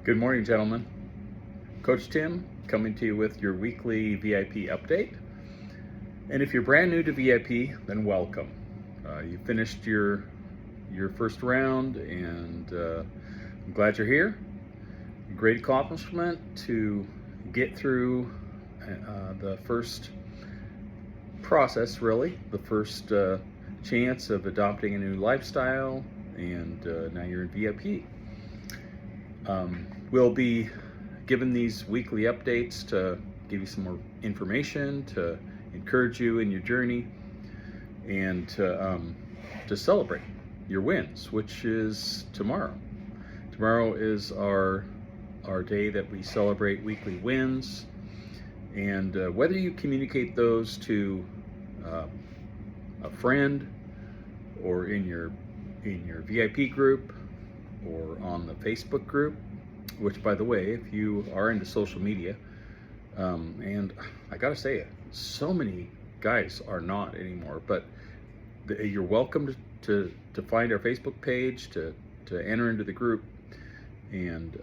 Good morning, gentlemen. Coach Tim coming to you with your weekly VIP update. And if you're brand new to VIP, then welcome. You finished your first round, and I'm glad you're here. Great accomplishment to get through the first process, really, the first chance of adopting a new lifestyle, and now you're in VIP. We'll be given these weekly updates to give you some more information, to encourage you in your journey, and to celebrate your wins, which is tomorrow. Tomorrow is our day that we celebrate weekly wins, and whether you communicate those to a friend or in your VIP group or on the Facebook group, which, by the way, if you are into social media, and I gotta say it, so many guys are not anymore, but you're welcome to find our Facebook page, to enter into the group, and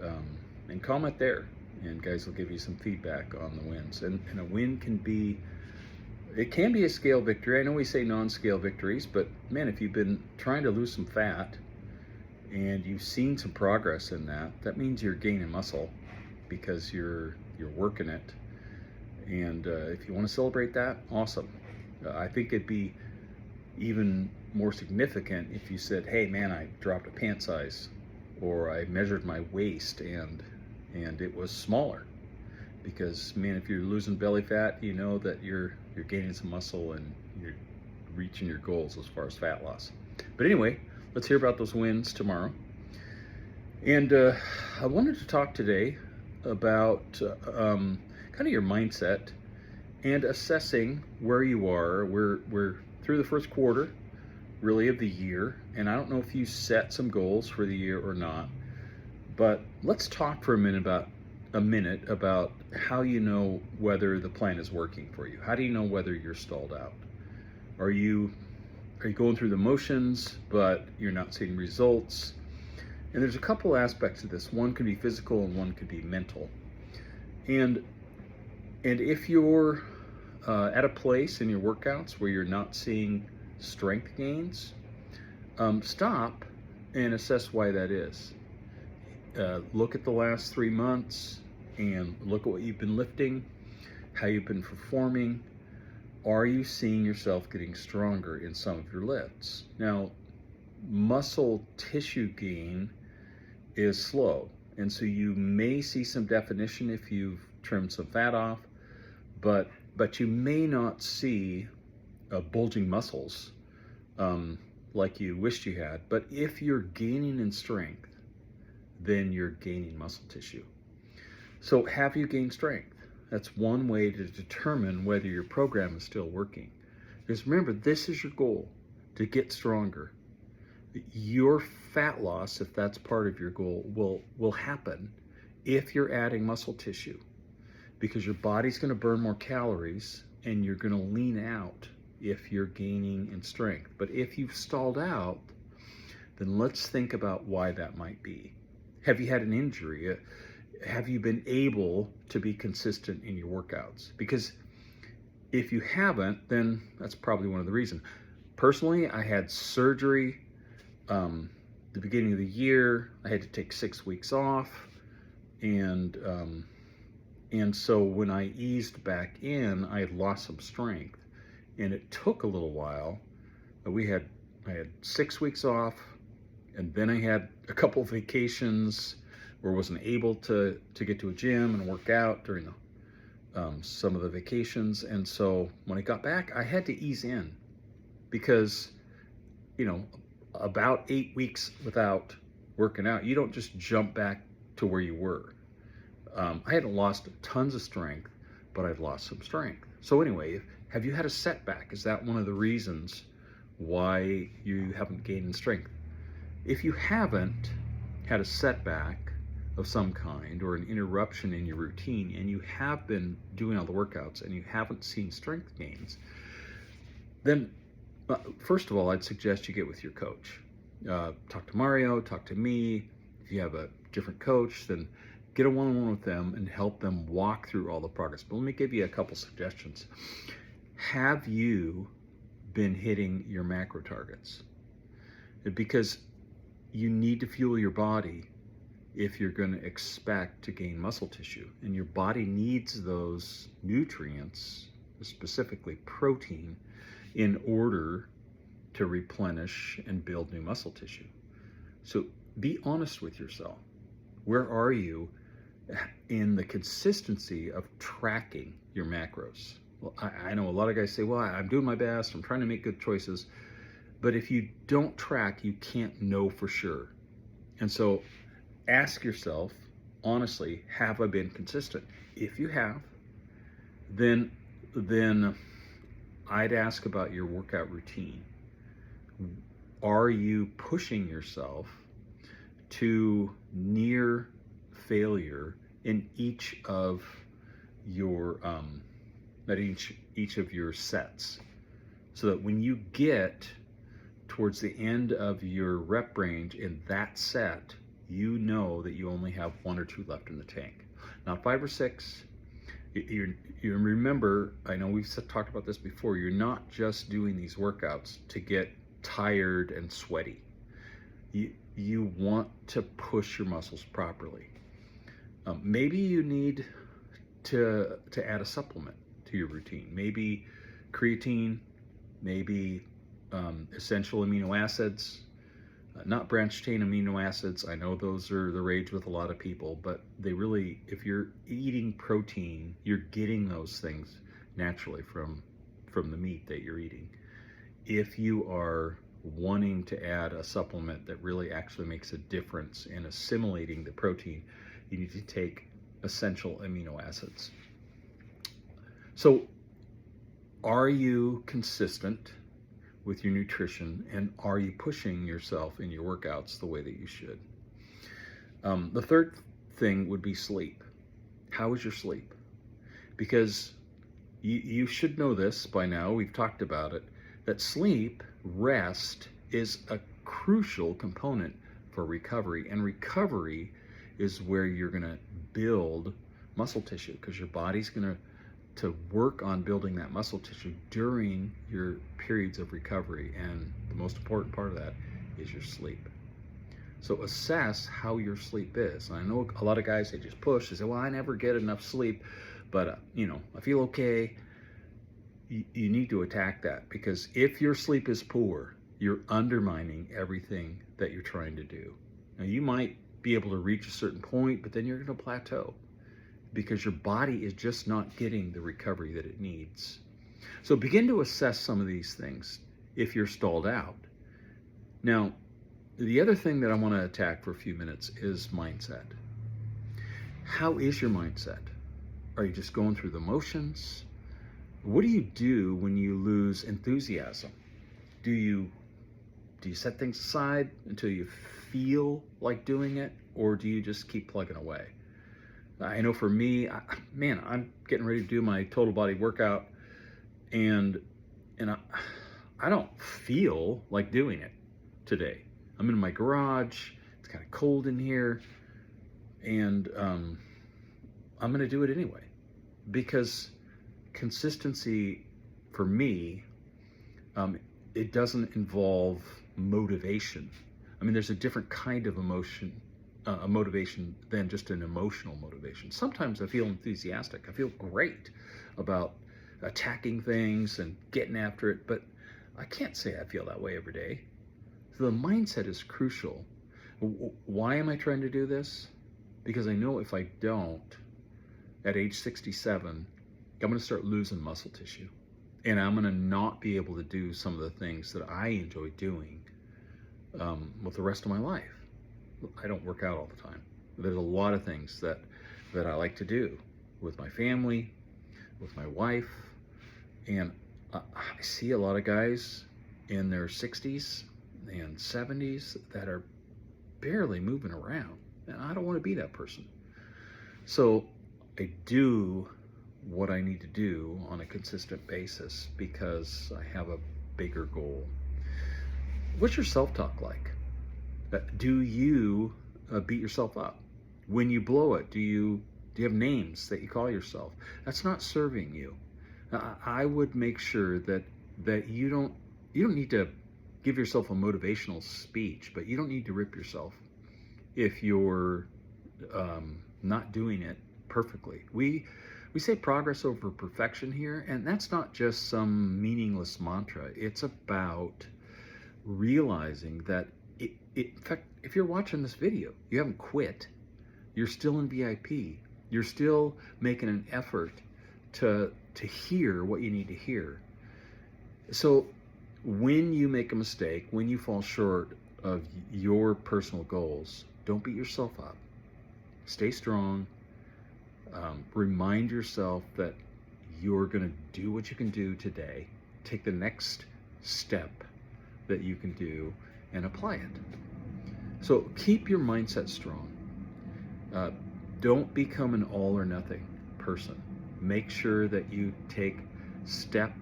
comment there, and guys will give you some feedback on the wins. And a win can be a scale victory. I know we say non-scale victories, but man, if you've been trying to lose some fat and you've seen some progress in that, that means you're gaining muscle because you're working it. And if you want to celebrate that, awesome. I think it'd be even more significant if you said, hey man, I dropped a pant size, or I measured my waist and it was smaller. Because man, if you're losing belly fat, you know that you're gaining some muscle and you're reaching your goals as far as fat loss. But anyway, let's hear about those wins tomorrow. And I wanted to talk today about kind of your mindset and assessing where you are. We're through the first quarter, really, of the year, and I don't know if you set some goals for the year or not. But let's talk for a minute about how you know whether the plan is working for you. How do you know whether you're stalled out? Are you going through the motions, but you're not seeing results? And there's a couple aspects of this. One could be physical and one could be mental. And if you're at a place in your workouts where you're not seeing strength gains, stop and assess why that is. Look at the last 3 months and look at what you've been lifting, how you've been performing. Are you seeing yourself getting stronger in some of your lifts? Now, muscle tissue gain is slow, and so you may see some definition if you've trimmed some fat off, but you may not see bulging muscles like you wished you had. But if you're gaining in strength, then you're gaining muscle tissue. So have you gained strength? That's one way to determine whether your program is still working. Because remember, this is your goal, to get stronger. Your fat loss, if that's part of your goal, will happen if you're adding muscle tissue, because your body's going to burn more calories and you're going to lean out if you're gaining in strength. But if you've stalled out, then let's think about why that might be. Have you had an injury? Have you been able to be consistent in your workouts? Because if you haven't, then that's probably one of the reasons. Personally, I had surgery the beginning of the year. I had to take 6 weeks off, and so when I eased back in, I had lost some strength, and it took a little while. I had 6 weeks off, and then I had a couple of vacations where I wasn't able to get to a gym and work out during some of the vacations. And so when I got back, I had to ease in, because, about 8 weeks without working out, you don't just jump back to where you were. I hadn't lost tons of strength, but I'd lost some strength. So anyway, have you had a setback? Is that one of the reasons why you haven't gained in strength? If you haven't had a setback of some kind or an interruption in your routine, and you have been doing all the workouts and you haven't seen strength gains, then first of all, I'd suggest you get with your coach. Talk to Mario, talk to me. If you have a different coach, then get a one-on-one with them and help them walk through all the progress. But let me give you a couple suggestions. Have you been hitting your macro targets? Because you need to fuel your body if you're going to expect to gain muscle tissue. And your body needs those nutrients, specifically protein, in order to replenish and build new muscle tissue. So be honest with yourself. Where are you in the consistency of tracking your macros? Well, I know a lot of guys say, well, I'm doing my best, I'm trying to make good choices. But if you don't track, you can't know for sure. And so ask yourself, honestly, have I been consistent? If you have, then I'd ask about your workout routine. Are you pushing yourself to near failure in each of your each of your sets, so that when you get towards the end of your rep range in that set, you know that you only have 1 or 2 left in the tank, not 5 or 6. You remember, I know we've talked about this before, you're not just doing these workouts to get tired and sweaty. You want to push your muscles properly. Maybe you need to add a supplement to your routine. Maybe creatine, maybe essential amino acids, not branched chain amino acids. I know those are the rage with a lot of people, but they really, if you're eating protein, you're getting those things naturally from the meat that you're eating. If you are wanting to add a supplement that really actually makes a difference in assimilating the protein, you need to take essential amino acids. So are you consistent with your nutrition, and are you pushing yourself in your workouts the way that you should? The third thing would be sleep. How is your sleep? Because you should know this by now, we've talked about it, that sleep, rest, is a crucial component for recovery. And recovery is where you're going to build muscle tissue, because your body's going to work on building that muscle tissue during your periods of recovery. And the most important part of that is your sleep. So assess how your sleep is. I know a lot of guys, they just push, they say, well, I never get enough sleep, but I feel okay. You need to attack that, because if your sleep is poor, you're undermining everything that you're trying to do. Now, you might be able to reach a certain point, but then you're going to plateau because your body is just not getting the recovery that it needs. So begin to assess some of these things if you're stalled out. Now, the other thing that I want to attack for a few minutes is mindset. How is your mindset? Are you just going through the motions? What do you do when you lose enthusiasm? Do you set things aside until you feel like doing it, or do you just keep plugging away? I know for me, I'm getting ready to do my total body workout, and I don't feel like doing it today. I'm in my garage, it's kind of cold in here, and I'm going to do it anyway, because consistency for me, it doesn't involve motivation. I mean, there's a different kind of motivation than just an emotional motivation. Sometimes I feel enthusiastic. I feel great about attacking things and getting after it, but I can't say I feel that way every day. So the mindset is crucial. Why am I trying to do this? Because I know if I don't, at age 67, I'm going to start losing muscle tissue, and I'm going to not be able to do some of the things that I enjoy doing with the rest of my life. I don't work out all the time. There's a lot of things that I like to do with my family, with my wife, and I see a lot of guys in their 60s and 70s that are barely moving around, and I don't want to be that person. So I do what I need to do on a consistent basis because I have a bigger goal. What's your self-talk like? Do you beat yourself up? When you blow it, do you have names that you call yourself? That's not serving you. I would make sure that you don't need to give yourself a motivational speech, but you don't need to rip yourself if you're not doing it perfectly. We say progress over perfection here, and that's not just some meaningless mantra. It's about realizing that in fact, if you're watching this video, you haven't quit. You're still in VIP. You're still making an effort to hear what you need to hear. So when you make a mistake, when you fall short of your personal goals, don't beat yourself up. Stay strong. Remind yourself that you're going to do what you can do today. Take the next step that you can do and apply it. So keep your mindset strong. Don't become an all or nothing person. Make sure that you take step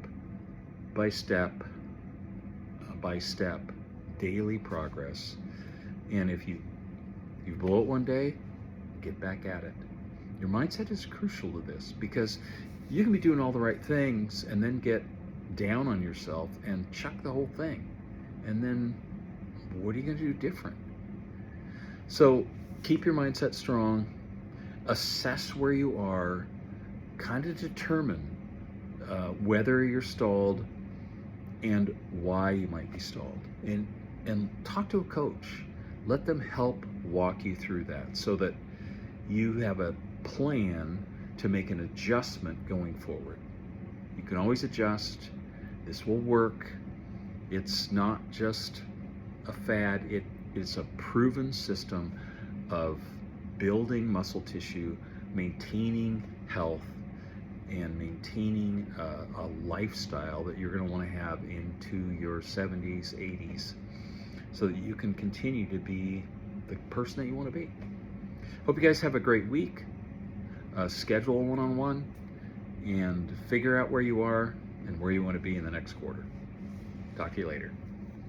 by step daily progress. And if you blow it one day, get back at it. Your mindset is crucial to this, because you can be doing all the right things and then get down on yourself and chuck the whole thing. And then what are you going to do different? So keep your mindset strong. Assess where you are. Kind of determine whether you're stalled and why you might be stalled. And talk to a coach. Let them help walk you through that so that you have a plan to make an adjustment going forward. You can always adjust. This will work. It's not just a fad. It's a proven system of building muscle tissue, maintaining health, and maintaining a lifestyle that you're going to want to have into your 70s, 80s, so that you can continue to be the person that you want to be. Hope you guys have a great week. Schedule a one-on-one and figure out where you are and where you want to be in the next quarter. Talk to you later.